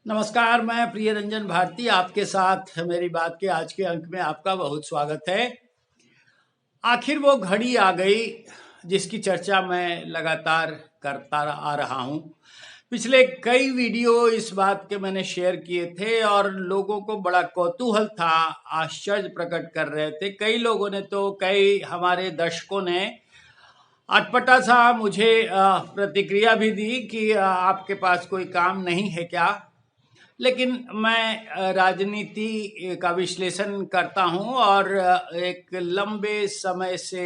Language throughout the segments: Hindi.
नमस्कार, मैं प्रिय रंजन भारती आपके साथ मेरी बात के आज के अंक में आपका बहुत स्वागत है। आखिर वो घड़ी आ गई जिसकी चर्चा मैं लगातार करता आ रहा हूं। पिछले कई वीडियो इस बात के मैंने शेयर किए थे और लोगों को बड़ा कौतूहल था, आश्चर्य प्रकट कर रहे थे। कई लोगों ने तो कई हमारे दर्शकों ने अटपटा सा मुझे प्रतिक्रिया भी दी कि आपके पास कोई काम नहीं है क्या। लेकिन मैं राजनीति का विश्लेषण करता हूं और एक लंबे समय से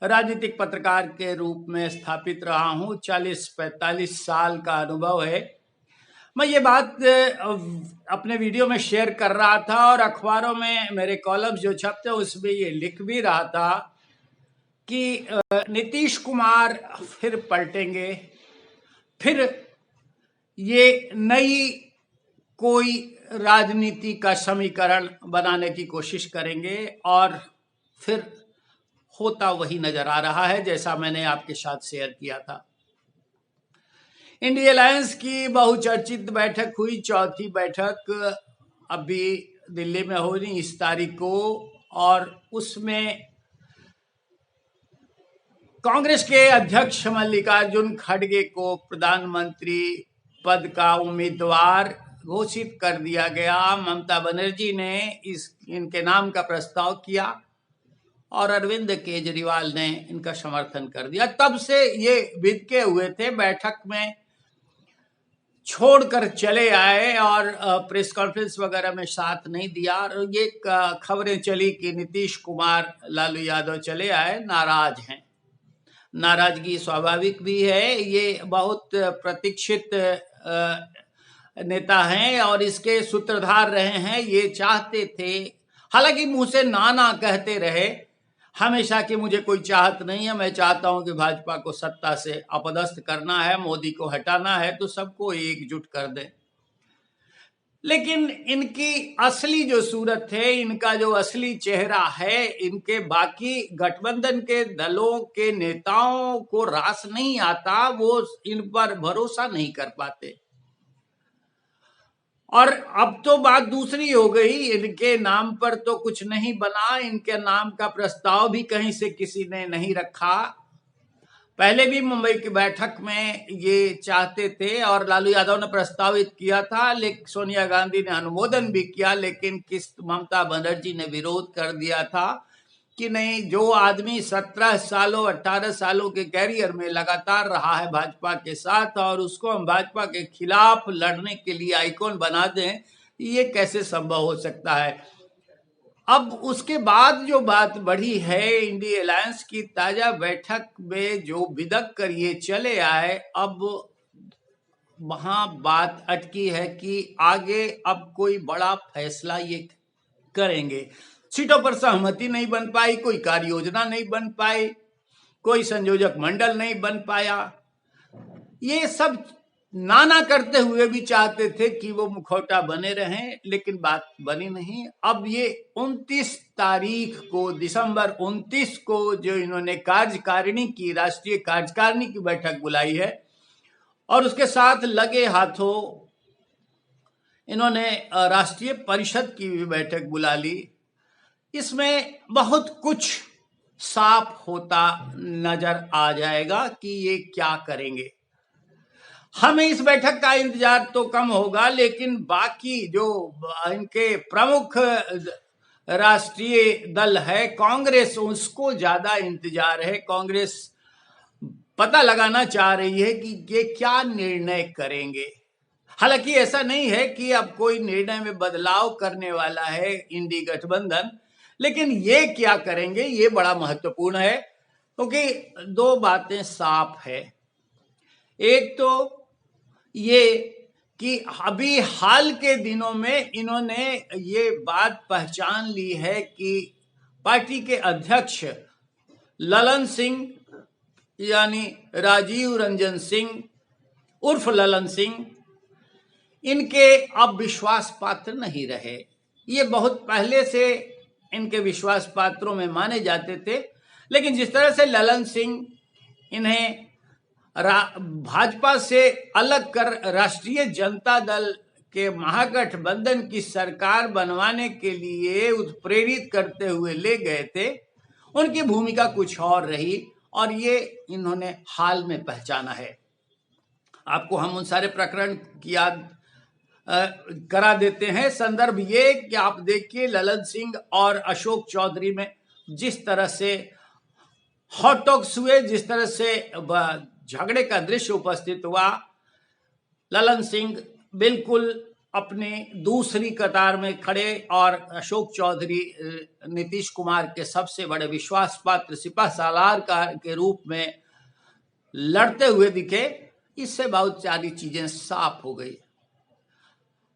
राजनीतिक पत्रकार के रूप में स्थापित रहा हूं। 40-45 साल का अनुभव है। मैं ये बात अपने वीडियो में शेयर कर रहा था और अखबारों में मेरे कॉलम्स जो छपते उसमें ये लिख भी रहा था कि नीतीश कुमार फिर पलटेंगे, फिर ये नई कोई राजनीति का समीकरण बनाने की कोशिश करेंगे और फिर होता वही नजर आ रहा है जैसा मैंने आपके साथ शेयर किया था। इंडिया अलायंस की बहुचर्चित बैठक हुई, चौथी बैठक अभी दिल्ली में हो रही 20 तारीख को, और उसमें कांग्रेस के अध्यक्ष मल्लिकार्जुन खड़गे को प्रधानमंत्री पद का उम्मीदवार घोषित कर दिया गया। ममता बनर्जी ने इनके नाम का प्रस्ताव किया और अरविंद केजरीवाल ने इनका समर्थन कर दिया। तब से ये बिदके हुए थे, बैठक में छोड़कर चले आए और प्रेस कॉन्फ्रेंस वगैरह में साथ नहीं दिया। और ये खबरें चली कि नीतीश कुमार लालू यादव चले आए, नाराज हैं। नाराजगी स्वाभाविक भी है, ये बहुत प्रतीक्षित नेता हैं और इसके सूत्रधार रहे हैं। ये चाहते थे, हालांकि मुंह से ना कहते रहे हमेशा कि मुझे कोई चाहत नहीं है, मैं चाहता हूं कि भाजपा को सत्ता से अपदस्थ करना है, मोदी को हटाना है तो सबको एकजुट कर दें। लेकिन इनकी असली जो सूरत है, इनका जो असली चेहरा है, इनके बाकी गठबंधन के दलों के नेताओं को रास नहीं आता, वो इन पर भरोसा नहीं कर पाते। और अब तो बात दूसरी हो गई, इनके नाम पर तो कुछ नहीं बना, इनके नाम का प्रस्ताव भी कहीं से किसी ने नहीं रखा। पहले भी मुंबई की बैठक में ये चाहते थे और लालू यादव ने प्रस्तावित किया था, लेकिन सोनिया गांधी ने अनुमोदन भी किया, लेकिन ममता बनर्जी ने विरोध कर दिया था कि नहीं, जो आदमी 17 सालों 18 सालों के कैरियर में लगातार रहा है भाजपा के साथ और उसको हम भाजपा के खिलाफ लड़ने के लिए आइकॉन बना दें, ये कैसे संभव हो सकता है। अब उसके बाद जो बात बढ़ी है इंडिया अलायंस की ताजा बैठक में, जो बिदक कर ये चले आए, अब वहां बात अटकी है कि आगे अब कोई बड़ा फैसला ये करेंगे। सीटों पर सहमति नहीं बन पाई, कोई कार्य योजना नहीं बन पाई, कोई संयोजक मंडल नहीं बन पाया। ये सब नाना करते हुए भी चाहते थे कि वो मुखौटा बने रहें, लेकिन बात बनी नहीं। अब ये 29 तारीख को, दिसंबर 29 को जो इन्होंने कार्यकारिणी की, राष्ट्रीय कार्यकारिणी की बैठक बुलाई है और उसके साथ लगे हाथों इन्होंने राष्ट्रीय परिषद की भी बैठक बुला ली। इसमें बहुत कुछ साफ होता नजर आ जाएगा कि ये क्या करेंगे। हमें इस बैठक का इंतजार तो कम होगा, लेकिन बाकी जो इनके प्रमुख राष्ट्रीय दल है कांग्रेस, उसको ज्यादा इंतजार है। कांग्रेस पता लगाना चाह रही है कि ये क्या निर्णय करेंगे। हालांकि ऐसा नहीं है कि अब कोई निर्णय में बदलाव करने वाला है इंडी गठबंधन, लेकिन ये क्या करेंगे ये बड़ा महत्वपूर्ण है, क्योंकि दो बातें साफ है। एक तो ये कि अभी हाल के दिनों में इन्होंने ये बात पहचान ली है कि पार्टी के अध्यक्ष ललन सिंह यानी राजीव रंजन सिंह उर्फ ललन सिंह, इनके अब विश्वास पात्र नहीं रहे। ये बहुत पहले से इनके विश्वास पात्रों में माने जाते थे, लेकिन जिस तरह से ललन सिंह इन्हें भाजपा से अलग कर राष्ट्रीय जनता दल के महागठबंधन की सरकार बनवाने के लिए उत्प्रेरित करते हुए ले गए थे, उनकी भूमिका कुछ और रही और ये इन्होंने हाल में पहचाना है। आपको हम उन सारे प्रकरण की याद करा देते हैं। संदर्भ ये कि आप देखिए ललन सिंह और अशोक चौधरी में जिस तरह से हॉट टॉक्स हुए, जिस तरह से झगड़े का दृश्य उपस्थित हुआ, ललन सिंह बिल्कुल अपने दूसरी कतार में खड़े और अशोक चौधरी नीतीश कुमार के सबसे बड़े विश्वास पात्र सिपह सालार के रूप में लड़ते हुए दिखे। इससे बहुत सारी चीजें साफ हो गई।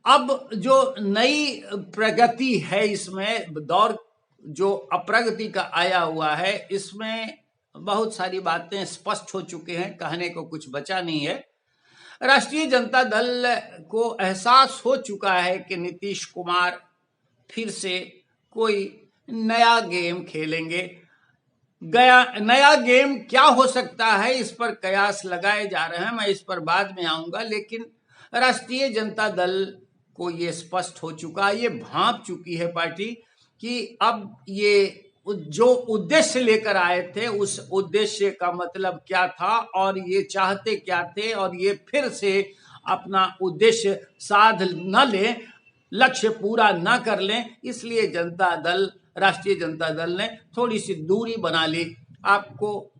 अब जो नई प्रगति है, इसमें दौर जो अप्रगति का आया हुआ है, इसमें बहुत सारी बातें स्पष्ट हो चुकी हैं, कहने को कुछ बचा नहीं है। राष्ट्रीय जनता दल को एहसास हो चुका है कि नीतीश कुमार फिर से कोई नया गेम खेलेंगे। नया गेम क्या हो सकता है, इस पर कयास लगाए जा रहे हैं, मैं इस पर बाद में आऊंगा। लेकिन राष्ट्रीय जनता दल को ये स्पष्ट हो चुका, ये भांप चुकी है पार्टी कि अब ये जो उद्देश्य लेकर आए थे उस उद्देश्य का मतलब क्या था और ये चाहते क्या थे, और ये फिर से अपना उद्देश्य साध न लें, लक्ष्य पूरा न कर लें, इसलिए राष्ट्रीय जनता दल ने थोड़ी सी दूरी बना ली। आपको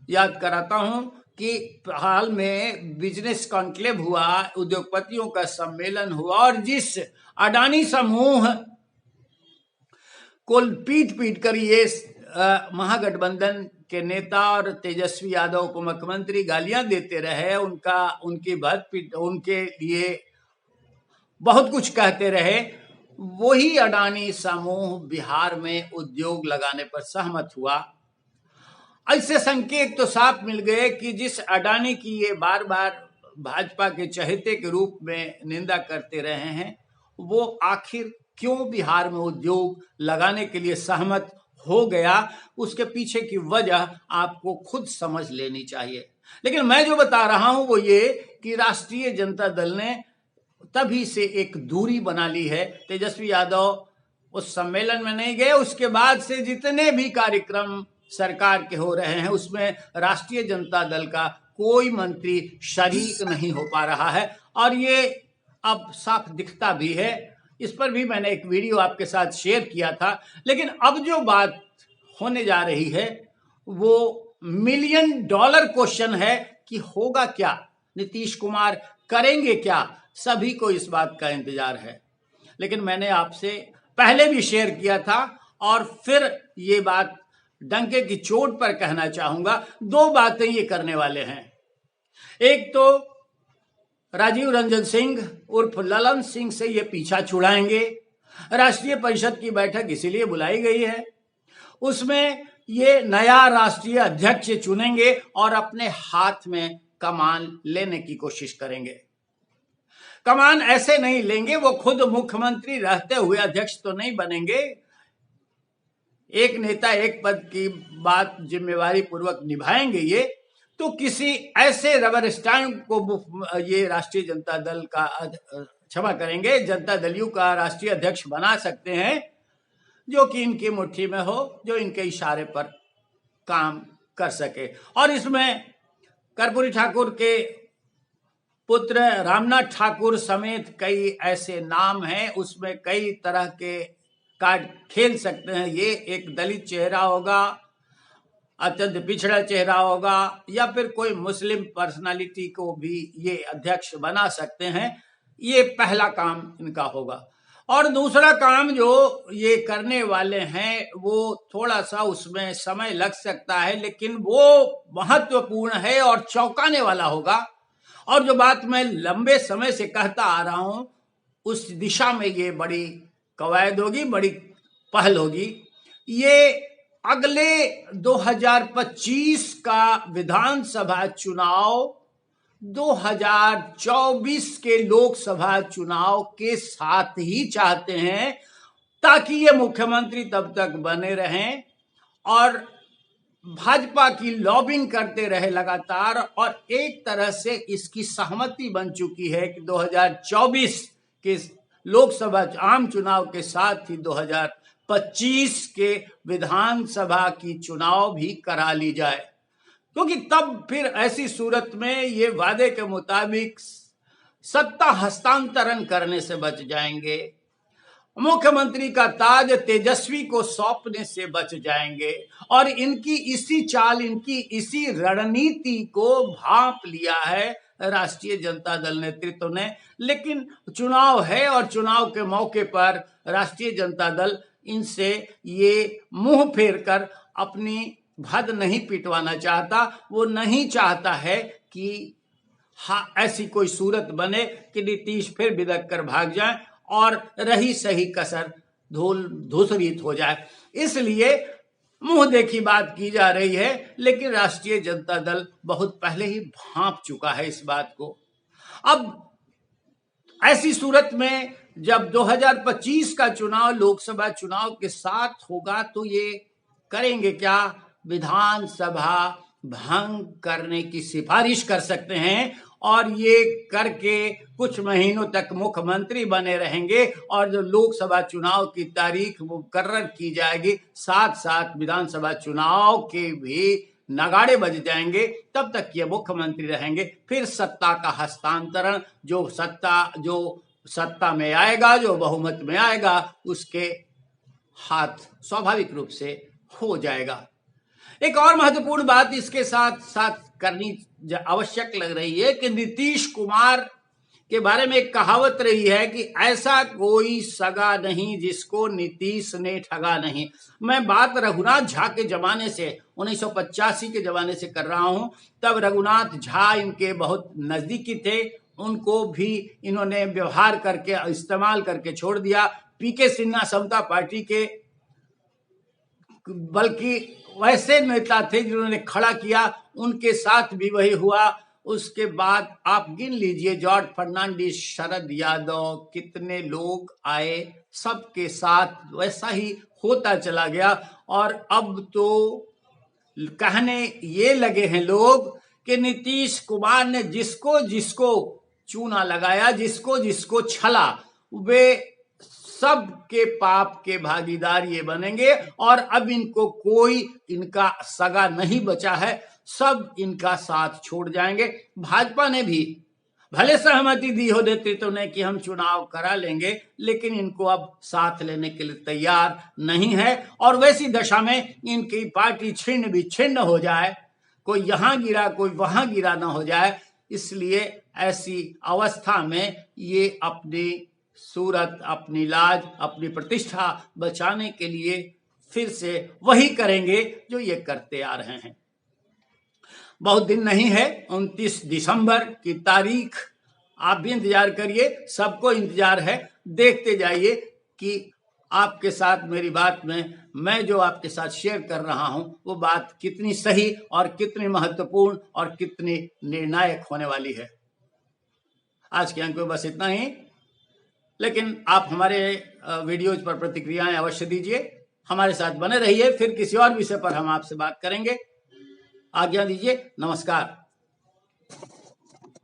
याद कराता हूं कि हाल में बिजनेस कॉन्क्लेव हुआ, उद्योगपतियों का सम्मेलन हुआ, और जिस अडानी समूह को पीट कर ये महागठबंधन के नेता और तेजस्वी यादव उप मुख्यमंत्री गालियां देते रहे, उनके लिए बहुत कुछ कहते रहे, वही अडानी समूह बिहार में उद्योग लगाने पर सहमत हुआ। ऐसे संकेत तो साफ मिल गए कि जिस अडानी की ये बार बार भाजपा के चहेते के रूप में निंदा करते रहे हैं, वो आखिर क्यों बिहार में उद्योग लगाने के लिए सहमत हो गया, उसके पीछे की वजह आपको खुद समझ लेनी चाहिए। लेकिन मैं जो बता रहा हूं वो ये कि राष्ट्रीय जनता दल ने तभी से एक दूरी बना ली है। तेजस्वी यादव उस सम्मेलन में नहीं गए, उसके बाद से जितने भी कार्यक्रम सरकार के हो रहे हैं उसमें राष्ट्रीय जनता दल का कोई मंत्री शरीक नहीं हो पा रहा है, और ये अब साफ दिखता भी है। इस पर भी मैंने एक वीडियो आपके साथ शेयर किया था। लेकिन अब जो बात होने जा रही है वो $1 मिलियन क्वेश्चन है कि होगा क्या, नीतीश कुमार करेंगे क्या, सभी को इस बात का इंतजार है। लेकिन मैंने आपसे पहले भी शेयर किया था और फिर ये बात डंके की चोट पर कहना चाहूंगा, 2 बातें ये करने वाले हैं। एक तो राजीव रंजन सिंह उर्फ ललन सिंह से ये पीछा छुड़ाएंगे। राष्ट्रीय परिषद की बैठक इसीलिए बुलाई गई है, उसमें ये नया राष्ट्रीय अध्यक्ष चुनेंगे और अपने हाथ में कमान लेने की कोशिश करेंगे। कमान ऐसे नहीं लेंगे, वो खुद मुख्यमंत्री रहते हुए अध्यक्ष तो नहीं बनेंगे। एक नेता एक पद की बात जिम्मेवारी पूर्वक निभाएंगे ये, तो किसी ऐसे रबर स्टैम्प को ये राष्ट्रीय जनता दल का क्षमा करेंगे जनता दलियों का राष्ट्रीय अध्यक्ष बना सकते हैं, जो कि इनकी मुट्ठी में हो, जो इनके इशारे पर काम कर सके। और इसमें कर्पूरी ठाकुर के पुत्र रामनाथ ठाकुर समेत कई ऐसे नाम हैं, उसमें कई तरह के कार्ड खेल सकते हैं। ये एक दलित चेहरा होगा, अत्यंत पिछड़ा चेहरा होगा, या फिर कोई मुस्लिम पर्सनालिटी को भी ये अध्यक्ष बना सकते हैं। ये पहला काम इनका होगा। और दूसरा काम जो ये करने वाले हैं वो थोड़ा सा उसमें समय लग सकता है, लेकिन वो महत्वपूर्ण है और चौंकाने वाला होगा। और जो बात मैं लंबे समय से कहता आ रहा हूं, उस दिशा में ये बड़ी कवायद होगी, बड़ी पहल होगी। ये अगले 2025 का विधानसभा चुनाव 2024 के लोकसभा चुनाव के साथ ही चाहते हैं, ताकि ये मुख्यमंत्री तब तक बने रहें और भाजपा की लॉबिंग करते रहे लगातार। और एक तरह से इसकी सहमति बन चुकी है कि 2024 के लोकसभा आम चुनाव के साथ ही 2025 के विधानसभा की चुनाव भी करा ली जाए, क्योंकि तब फिर ऐसी सूरत में ये वादे के मुताबिक सत्ता हस्तांतरण करने से बच जाएंगे, मुख्यमंत्री का ताज तेजस्वी को सौंपने से बच जाएंगे। और इनकी इसी चाल, इनकी इसी रणनीति को भांप लिया है राष्ट्रीय जनता दल नेतृत्व ने। लेकिन चुनाव है और चुनाव के मौके पर राष्ट्रीय जनता दल इनसे ये मुंह फेर कर अपनी भद नहीं पिटवाना चाहता। वो नहीं चाहता है कि ऐसी कोई सूरत बने कि नीतीश फिर बिदक कर भाग जाए और रही सही कसर धूसरित हो जाए। इसलिए मुंह देखी बात की जा रही है, लेकिन राष्ट्रीय जनता दल बहुत पहले ही भांप चुका है इस बात को। अब ऐसी सूरत में जब 2025 का चुनाव लोकसभा चुनाव के साथ होगा तो ये करेंगे क्या? विधानसभा भंग करने की सिफारिश कर सकते हैं और ये करके कुछ महीनों तक मुख्यमंत्री बने रहेंगे। और जो लोकसभा चुनाव की तारीख मुकर्रर की जाएगी, साथ साथ विधानसभा चुनाव के भी नगाड़े बज जाएंगे, तब तक ये मुख्यमंत्री रहेंगे। फिर सत्ता का हस्तांतरण, जो सत्ता में आएगा, जो बहुमत में आएगा, उसके हाथ स्वाभाविक रूप से हो जाएगा। एक और महत्वपूर्ण बात इसके साथ साथ करनी आवश्यक लग रही है कि नीतीश कुमार के बारे में एक कहावत रही है कि ऐसा कोई सगा नहीं जिसको नीतीश ने ठगा नहीं। मैं बात रघुनाथ झा के जमाने से 1985 के जमाने से कर रहा हूं। तब रघुनाथ झा इनके बहुत नजदीकी थे, उनको भी इन्होंने व्यवहार करके इस्तेमाल करके छोड़ दिया। पीके सिन्हा समता पार्टी के बल्कि वैसे नेता थे जिन्होंने खड़ा किया, उनके साथ भी वही हुआ। उसके बाद आप गिन लीजिए, जॉर्ज फर्नांडिस, शरद यादव, कितने लोग आए, सबके साथ वैसा ही होता चला गया। और अब तो कहने ये लगे हैं लोग कि नीतीश कुमार ने जिसको जिसको चूना लगाया, जिसको जिसको छला, वे सब के पाप के भागीदार ये बनेंगे। और अब इनको कोई इनका सगा नहीं बचा है, सब इनका साथ छोड़ जाएंगे। भाजपा ने भी भले सहमति दी हो नेतृत्व ने कि हम चुनाव करा लेंगे, लेकिन इनको अब साथ लेने के लिए तैयार नहीं है। और वैसी दशा में इनकी पार्टी छिन्न विच्छिन्न हो जाए, कोई यहां गिरा कोई वहां गिरा ना हो जाए। इसलिए ऐसी अवस्था में ये अपनी सूरत, अपनी लाज, अपनी प्रतिष्ठा बचाने के लिए फिर से वही करेंगे जो ये करते आ रहे हैं। बहुत दिन नहीं है, 29 दिसंबर की तारीख, आप भी इंतजार करिए, सबको इंतजार है। देखते जाइए कि आपके साथ मेरी बात में मैं जो आपके साथ शेयर कर रहा हूं वो बात कितनी सही और कितनी महत्वपूर्ण और कितनी निर्णायक होने वाली है। आज के अंक में बस इतना ही, लेकिन आप हमारे वीडियोज पर प्रतिक्रियाएं अवश्य दीजिए, हमारे साथ बने रहिए। फिर किसी और विषय पर हम आपसे बात करेंगे। आज्ञा दीजिए, नमस्कार।